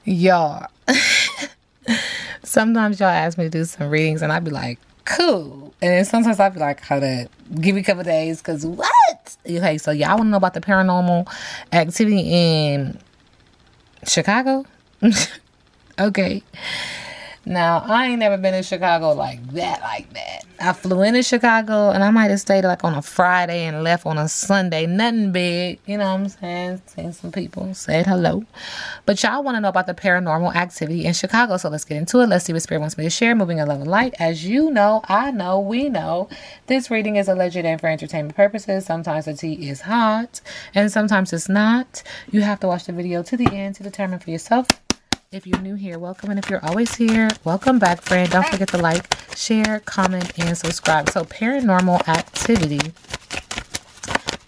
Y'all. Sometimes y'all ask me to do some readings and I'd be like, cool. And then sometimes I'd be like, hold up, give me a couple days, because what? Okay, so y'all want to know about the paranormal activity in Chicago? Okay. Now, I ain't never been to Chicago like that. I flew into Chicago and I might have stayed like on a Friday and left on a Sunday. Nothing big. You know what I'm saying? Seen some people, said hello. But y'all want to know about the paranormal activity in Chicago. So let's get into it. Let's see what Spirit wants me to share. Moving a level light. As you know, I know, we know, this reading is alleged and for entertainment purposes. Sometimes the tea is hot and sometimes it's not. You have to watch the video to the end to determine for yourself. If you're new here, welcome. And if you're always here, welcome back, friend. Don't forget to like, share, comment, and subscribe. So paranormal activity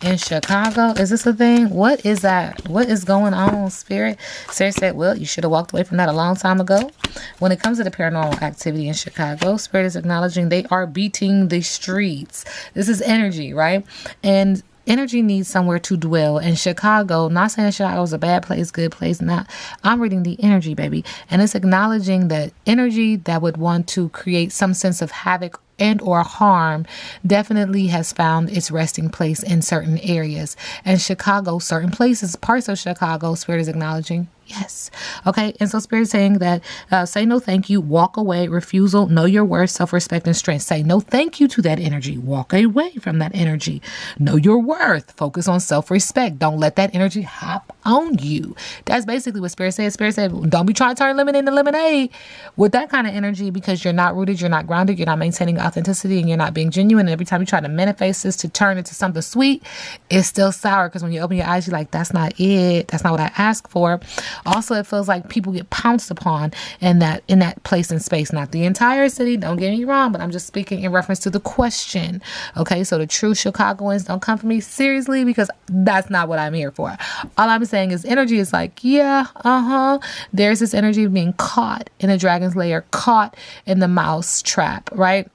in Chicago. Is this a thing? What is that? What is going on, Spirit? Sarah said, well, you should have walked away from that a long time ago. When it comes to the paranormal activity in Chicago, Spirit is acknowledging they are beating the streets. This is energy, right? And energy needs somewhere to dwell. In Chicago, not saying Chicago is a bad place, good place, not. I'm reading the energy, baby. And it's acknowledging that energy that would want to create some sense of havoc and or harm definitely has found its resting place in certain areas. And Chicago, certain places, parts of Chicago, Spirit is acknowledging. Yes. Okay. And so Spirit is saying that say no thank you, walk away, refusal, know your worth, self-respect, and strength. Say no thank you to that energy. Walk away from that energy. Know your worth. Focus on self-respect. Don't let that energy hop on you. That's basically what Spirit said. Spirit said, don't be trying to turn lemon into lemonade with that kind of energy, because you're not rooted, you're not grounded, you're not maintaining authenticity, and you're not being genuine. And every time you try to manifest this to turn into something sweet, it's still sour, because when you open your eyes, you're like, that's not it. That's not what I asked for. Also, it feels like people get pounced upon in that place and space. Not the entire city, don't get me wrong, but I'm just speaking in reference to the question. Okay, so the true Chicagoans, don't come for me seriously, because that's not what I'm here for. All I'm saying is energy is like, yeah, there's this energy of being caught in a dragon's lair, caught in the mouse trap, right?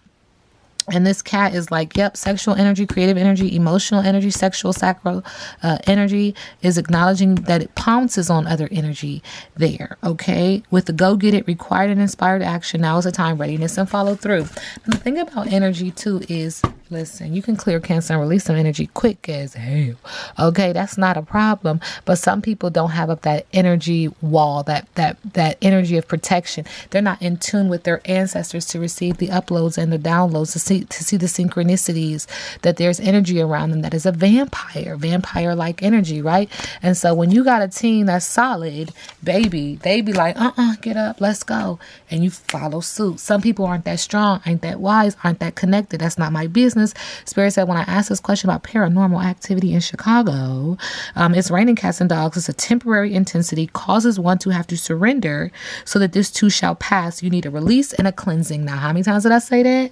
And this cat is like, yep, sexual energy, creative energy, emotional energy, sexual, sacral energy is acknowledging that it pounces on other energy there, okay? With the go get it, required and inspired action, now is the time, readiness and follow through. And the thing about energy too is, listen, you can clear cancer and release some energy quick as hell, okay? That's not a problem. But some people don't have up that energy wall, that energy of protection. They're not in tune with their ancestors to receive the uploads and the downloads, to see the synchronicities, that there's energy around them that is a vampire-like energy, right? And so when you got a team that's solid, baby, they be like, get up, let's go. And you follow suit. Some people aren't that strong, ain't that wise, aren't that connected. That's not my business. Spirit said, when I asked this question about paranormal activity in Chicago, it's raining cats and dogs. It's a temporary intensity, causes one to have to surrender so that this too shall pass. You need a release and a cleansing. Now, how many times did I say that?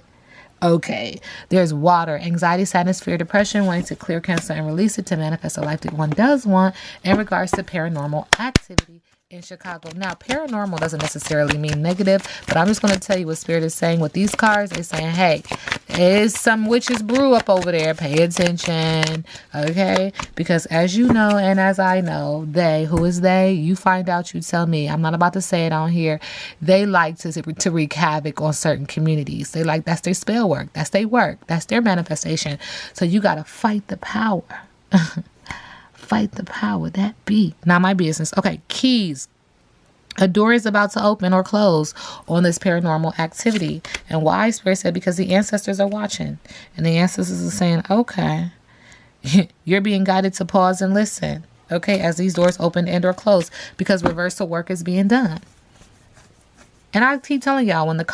Okay, there's water, anxiety, sadness, fear, depression, wanting to clear cancer and release it to manifest a life that one does want in regards to paranormal activity in Chicago. Now, paranormal doesn't necessarily mean negative, but I'm just going to tell you what Spirit is saying with these cards. They're saying, hey, there's some witches brew up over there. Pay attention, okay? Because as you know, and as I know, they, who is they? You find out, you tell me. I'm not about to say it on here. They like to wreak havoc on certain communities. They like, that's their spell work. That's their work. That's their manifestation. So you got to fight the power. Fight the power. That be not my business. Okay, keys. A door is about to open or close on this paranormal activity. And why? Spirit said, because the ancestors are watching. And the ancestors are saying, okay, you're being guided to pause and listen. Okay, as these doors open and or close, because reversal work is being done. And I keep telling y'all, when the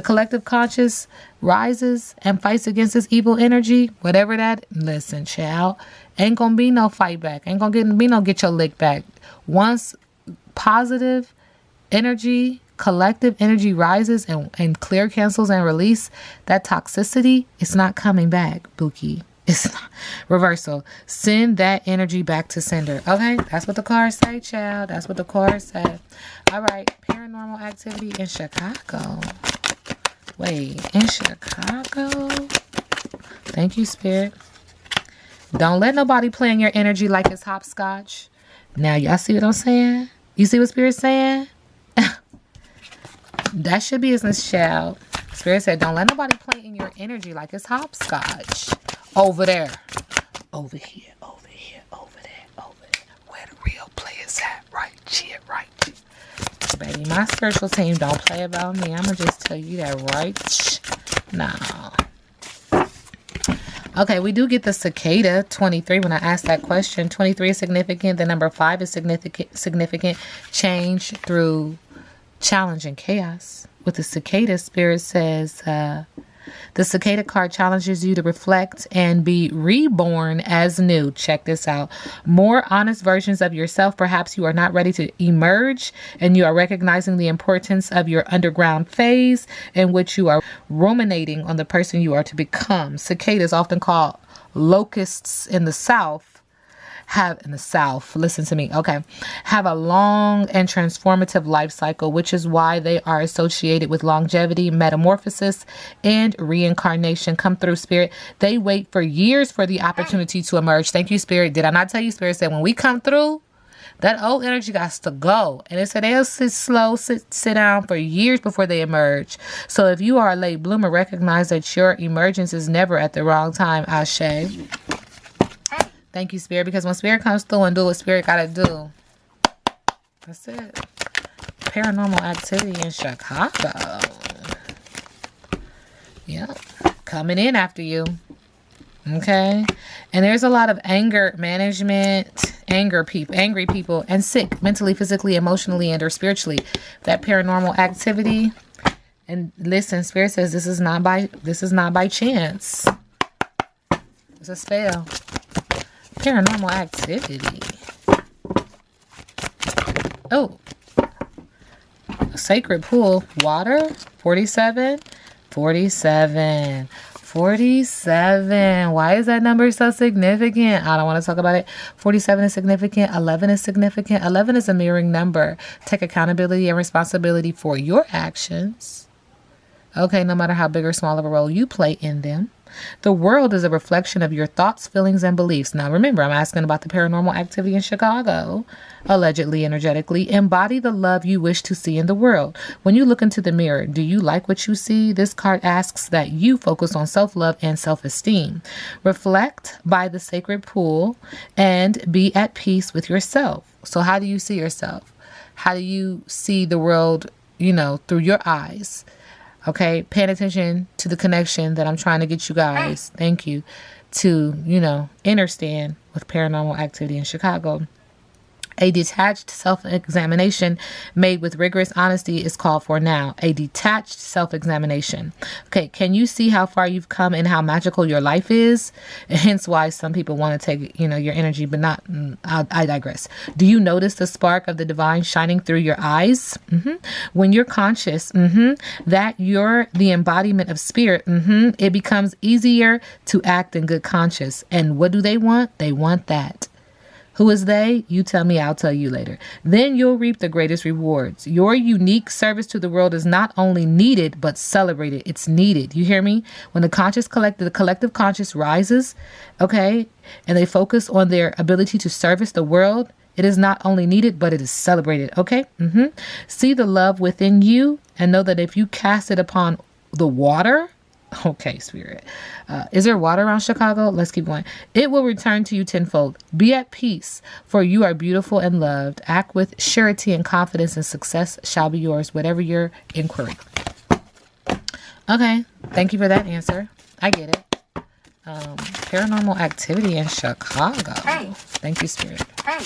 collective conscious rises and fights against this evil energy, whatever that, listen, child, ain't gonna be no fight back. Ain't gonna be no get your lick back. Once positive energy, collective energy rises and clear, cancels, and release that toxicity, it's not coming back, Bookie. It's not. Reversal. Send that energy back to sender. Okay, that's what the cards say, child. That's what the cards say. All right, paranormal activity in Chicago. Wait, in Chicago? Thank you, Spirit. Don't let nobody play in your energy like it's hopscotch. Now, y'all see what I'm saying? You see what Spirit's saying? That's your business, child. Spirit said, don't let nobody play in your energy like it's hopscotch. Over there. Over here. Over here. Over there. Over there. Where the real players at? Right here. Right here. Baby, my spiritual team don't play about me. I'm going to just tell you that right now. Okay, we do get the cicada 23 when I asked that question. 23 is significant. The number 5 is significant. Change through challenge and chaos. With the cicada, Spirit says, the cicada card challenges you to reflect and be reborn as new. Check this out. More honest versions of yourself. Perhaps you are not ready to emerge and you are recognizing the importance of your underground phase in which you are ruminating on the person you are to become. Cicadas, often called locusts in the South, listen to me, okay, have a long and transformative life cycle, which is why they are associated with longevity, metamorphosis, and reincarnation. Come through, Spirit. They wait for years for the opportunity to emerge. Thank you, Spirit. Did I not tell you? Spirit said when we come through, that old energy got to go. And it said they'll sit down for years before they emerge. So if you are a late bloomer, recognize that your emergence is never at the wrong time. Ashe. Thank you, Spirit, because when Spirit comes through and do what Spirit got to do, that's it. Paranormal activity in Chicago. Yeah. Coming in after you. Okay. And there's a lot of anger management, angry people, and sick mentally, physically, emotionally, and or spiritually. That paranormal activity. And listen, Spirit says this is not by chance. It's a spell. Paranormal activity. Oh. Sacred pool. Water. 47. 47. 47. Why is that number so significant? I don't want to talk about it. 47 is significant. 11 is significant. 11 is a mirroring number. Take accountability and responsibility for your actions. Okay, no matter how big or small of a role you play in them. The world is a reflection of your thoughts, feelings, and beliefs. Now, remember, I'm asking about the paranormal activity in Chicago. Allegedly, energetically, embody the love you wish to see in the world. When you look into the mirror, do you like what you see? This card asks that you focus on self-love and self-esteem. Reflect by the sacred pool and be at peace with yourself. So how do you see yourself? How do you see the world, through your eyes? Okay, paying attention to the connection that I'm trying to get you guys, thank you, to, understand with paranormal activity in Chicago. A detached self-examination made with rigorous honesty is called for now. A detached self-examination. Okay, can you see how far you've come and how magical your life is? Hence why some people want to take, your energy, but not, I digress. Do you notice the spark of the divine shining through your eyes? When you're conscious, that you're the embodiment of spirit, it becomes easier to act in good conscience. And what do they want? They want that. Who is they? You tell me, I'll tell you later. Then you'll reap the greatest rewards. Your unique service to the world is not only needed, but celebrated. It's needed. You hear me? When the collective conscious rises, okay, and they focus on their ability to service the world, it is not only needed, but it is celebrated. Okay? See the love within you and know that if you cast it upon the water, okay, Spirit. Is there water around Chicago? Let's keep going. It will return to you tenfold. Be at peace, for you are beautiful and loved. Act with surety and confidence, and success shall be yours, whatever your inquiry. Okay, thank you for that answer. I get it. Paranormal activity in Chicago. Hey. Thank you, Spirit. Hey.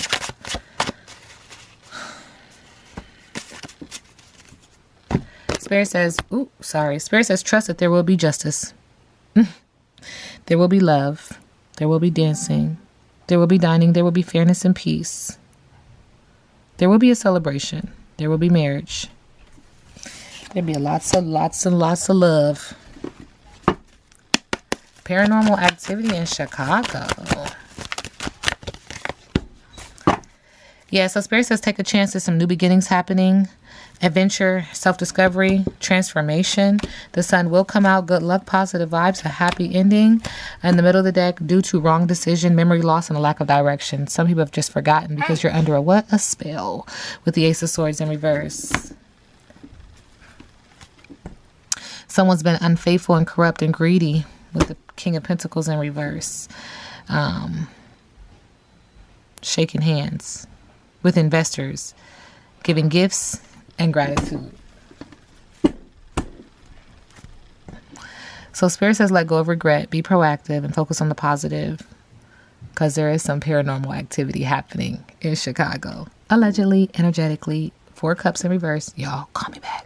Spirit says, Spirit says, trust that there will be justice. There will be love. There will be dancing. There will be dining. There will be fairness and peace. There will be a celebration. There will be marriage. There'll be lots and lots of love. Paranormal activity in Chicago. Yeah, so Spirit says take a chance. There's some new beginnings happening. Adventure, self-discovery, transformation. The sun will come out. Good luck, positive vibes, a happy ending. In the middle of the deck, due to wrong decision, memory loss, and a lack of direction. Some people have just forgotten because you're under a what? A spell. With the Ace of Swords in reverse. Someone's been unfaithful and corrupt and greedy with the King of Pentacles in reverse. Shaking hands with investors, giving gifts and gratitude. So Spirit says let go of regret, be proactive, and focus on the positive, because there is some paranormal activity happening in Chicago. Allegedly, energetically. 4 cups in reverse. Y'all, call me back.